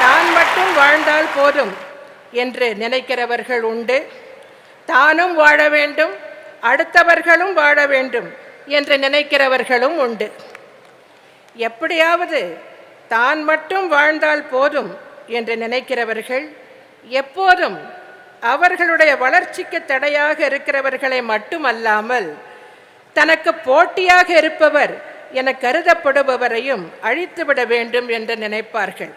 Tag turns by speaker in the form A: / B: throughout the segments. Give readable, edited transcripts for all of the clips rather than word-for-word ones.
A: தான் மட்டும் வாழ்ந்தால் போதும் என்று நினைக்கிறவர்கள் உண்டு. தானும் வாழ வேண்டும், அடுத்தவர்களும் வாழ வேண்டும் என்று நினைக்கிறவர்களும் உண்டு. எப்படியாவது தான் மட்டும் வாழ்ந்தால் போதும் என்று நினைக்கிறவர்கள் எப்போதும் அவர்களுடைய வளர்ச்சிக்கு தடையாக இருக்கிறவர்களை மட்டுமல்லாமல் தனக்கு போட்டியாக இருப்பவர் என கருதப்படுபவரையும் அழித்துவிட வேண்டும் என்று நினைப்பார்கள்.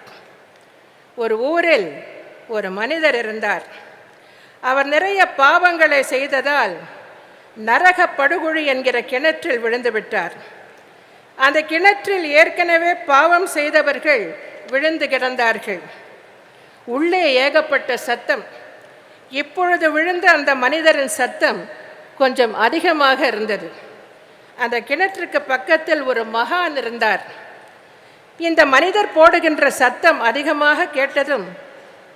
A: ஒரு ஊரில் ஒரு மனிதர் இருந்தார். அவர் நிறைய பாவங்களை செய்ததால் நரக படுகுழி என்கிற கிணற்றில் விழுந்து விட்டார். அந்த கிணற்றில் ஏற்கனவே பாவம் செய்தவர்கள் விழுந்து கிடந்தார்கள். உள்ளே ஏகப்பட்ட சத்தம். இப்பொழுது விழுந்த அந்த மனிதரின் சத்தம் கொஞ்சம் அதிகமாக இருந்தது. அந்த கிணற்றுக்கு பக்கத்தில் ஒரு மகான் இருந்தார். இந்த மனிதர் போடுகின்ற சத்தம் அதிகமாக கேட்டதும்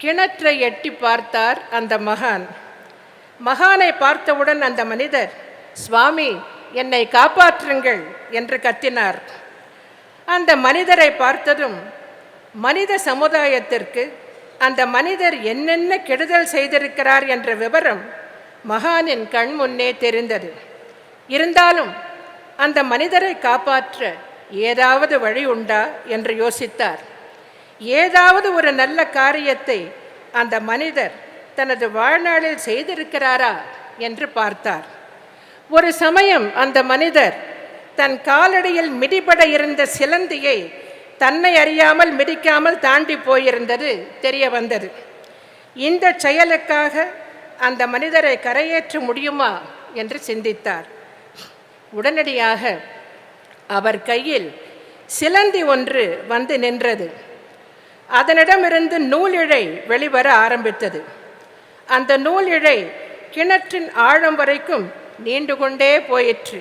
A: கிணற்றை எட்டி பார்த்தார் அந்த மகான். மகானை பார்த்தவுடன் அந்த மனிதர், சுவாமி, என்னை காப்பாற்றுங்கள் என்று கத்தினார். அந்த மனிதரை பார்த்ததும் மனித சமுதாயத்திற்கு அந்த மனிதர் என்னென்ன கெடுதல் செய்திருக்கிறார் என்ற விவரம் மகானின் கண் முன்னே தெரிந்தது. இருந்தாலும் அந்த மனிதரை காப்பாற்ற ஏதாவது வழி உண்டா என்று யோசித்தார். ஏதாவது ஒரு நல்ல காரியத்தை அந்த மனிதர் தனது வாழ்நாளில் செய்திருக்கிறாரா என்று பார்த்தார். ஒரு சமயம் அந்த மனிதர் தன் காலடியில் மிதிபட இருந்த சிலந்தியை தன்னை அறியாமல் மிதிக்காமல் தாண்டி போயிருந்தது தெரிய வந்தது. இந்த செயலுக்காக அந்த மனிதரை கரையேற்ற முடியுமா என்று சிந்தித்தார். உடனடியாக அவர் கையில் சிலந்தி ஒன்று வந்து நின்றது. அதனிடமிருந்து நூலிழை வெளிவர ஆரம்பித்தது. அந்த நூலிழை கிணற்றின் ஆழம் வரைக்கும் நீண்டு கொண்டே போயிற்று.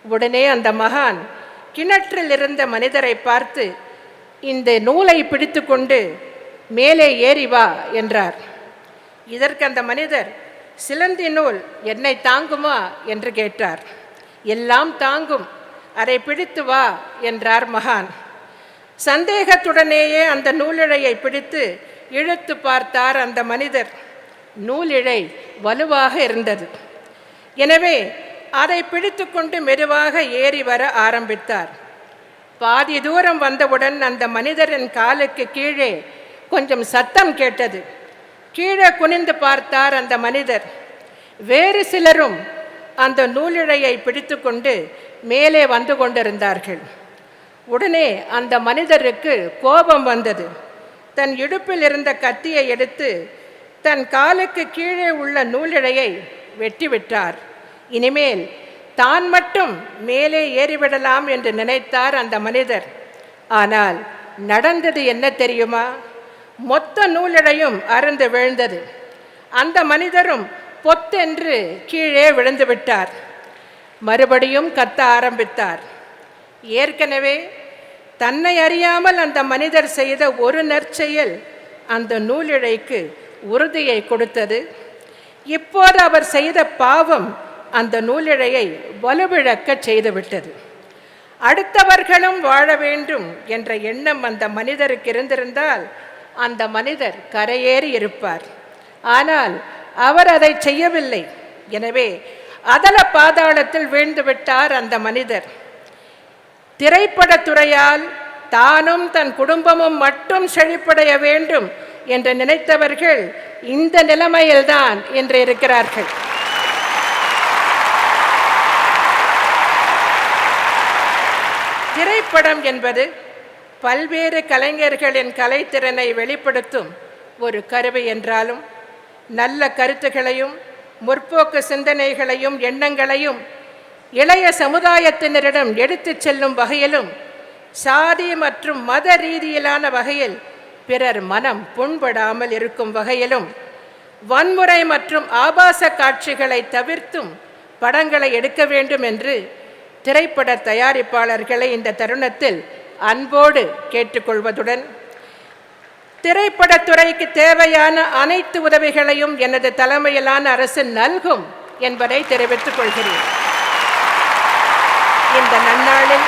A: உடனே அந்த மகான் கிணற்றில் இருந்த மனிதரை பார்த்து, இந்த நூலை பிடித்து கொண்டு மேலே ஏறி வா என்றார். இதற்கு அந்த மனிதர், சிலந்தி நூல் என்னை தாங்குமா என்று கேட்டார். எல்லாம் தாங்கும், அதை பிடித்து வா என்றார் மகான். சந்தேகத்துடனேயே அந்த நூலிழையை பிடித்து இழுத்து பார்த்தார் அந்த மனிதர். நூலிழை வலுவாக இருந்தது. எனவே அதை பிடித்து கொண்டு மெதுவாக ஏறி வர ஆரம்பித்தார். பாதி தூரம் வந்தவுடன் அந்த மனிதரின் காலுக்கு கீழே கொஞ்சம் சத்தம் கேட்டது. கீழே குனிந்து பார்த்தார் அந்த மனிதர். வேறு சிலரும் அந்த நூலிழையை பிடித்து கொண்டு மேலே வந்து கொண்டிருந்தார்கள். உடனே அந்த மனிதருக்கு கோபம் வந்தது. தன் இடுப்பில் இருந்த கத்தியை எடுத்து தன் காலுக்கு கீழே உள்ள நூலிழையை வெட்டிவிட்டார். இனிமேல் தான் மட்டும் மேலே ஏறிவிடலாம் என்று நினைத்தார் அந்த மனிதர். ஆனால் நடந்தது என்ன தெரியுமா? மொத்த நூலிழையும் அறுந்து விழுந்தது. அந்த மனிதரும் பொத்தென்று கீழே விழுந்து விட்டார். மறுபடியும் கத்த ஆரம்பித்தார். ஏற்கனவே தன்னை அறியாமல் அந்த மனிதர் செய்த ஒரு நற்செயல் அந்த நூலிழைக்கு உறுதியை கொடுத்தது. இப்போது அவர் செய்த பாவம் அந்த நூலிழையை வலுவிழக்க செய்துவிட்டது. அடுத்தவர்களும் வாழ வேண்டும் என்ற எண்ணம் அந்த மனிதருக்கு இருந்திருந்தால் அந்த மனிதர் கரையேறி இருப்பார். ஆனால் அவர் அதை செய்யவில்லை. எனவே அதல பாதாளத்தில் வீழ்ந்து விட்டார் அந்த மனிதர். திரைப்படத்துறையால் தானும் தன் குடும்பமும் மட்டும் செழிப்படைய வேண்டும் என்று நினைத்தவர்கள் இந்த நிலைமையில்தான் இன்று இருக்கிறார்கள். திரைப்படம் என்பது பல்வேறு கலைஞர்களின் கலைத்திறனை வெளிப்படுத்தும் ஒரு கருவி என்றாலும், நல்ல கருத்துக்களையும் முற்போக்கு சிந்தனைகளையும் எண்ணங்களையும் இளைய சமுதாயத்தினரிடம் எடுத்துச் செல்லும் வகையிலும், சாதி மற்றும் மத ரீதியிலான வகையில் பிறர் மனம் புண்படாமல் இருக்கும் வகையிலும், வன்முறை மற்றும் ஆபாச காட்சிகளை தவிர்த்தும் படங்களை எடுக்க வேண்டும் என்று திரைப்பட தயாரிப்பாளர்களை இந்த தருணத்தில் அன்போடு கேட்டுக்கொள்வதுடன், திரைப்படத்துறைக்கு தேவையான அனைத்து உதவிகளையும் எனது தலைமையிலான அரசு நல்கும் என்பதை தெரிவித்துக் கொள்கிறேன். இந்த நன்னாளில்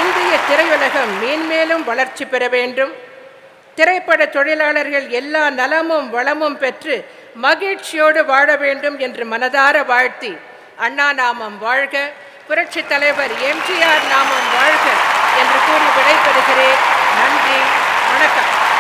A: இந்திய திரையுலகம் மேன்மேலும் வளர்ச்சி பெற வேண்டும், திரைப்பட தொழிலாளர்கள் எல்லா நலமும் வளமும் பெற்று மகிழ்ச்சியோடு வாழ வேண்டும் என்று மனதார வாழ்த்தி, அண்ணா நாமம் வாழ்க, புரட்சித் தலைவர் எம்ஜிஆர் நாமம் வாழ்க என்று கூறி விடைபெறுகிறேன். நன்றி, வணக்கம்.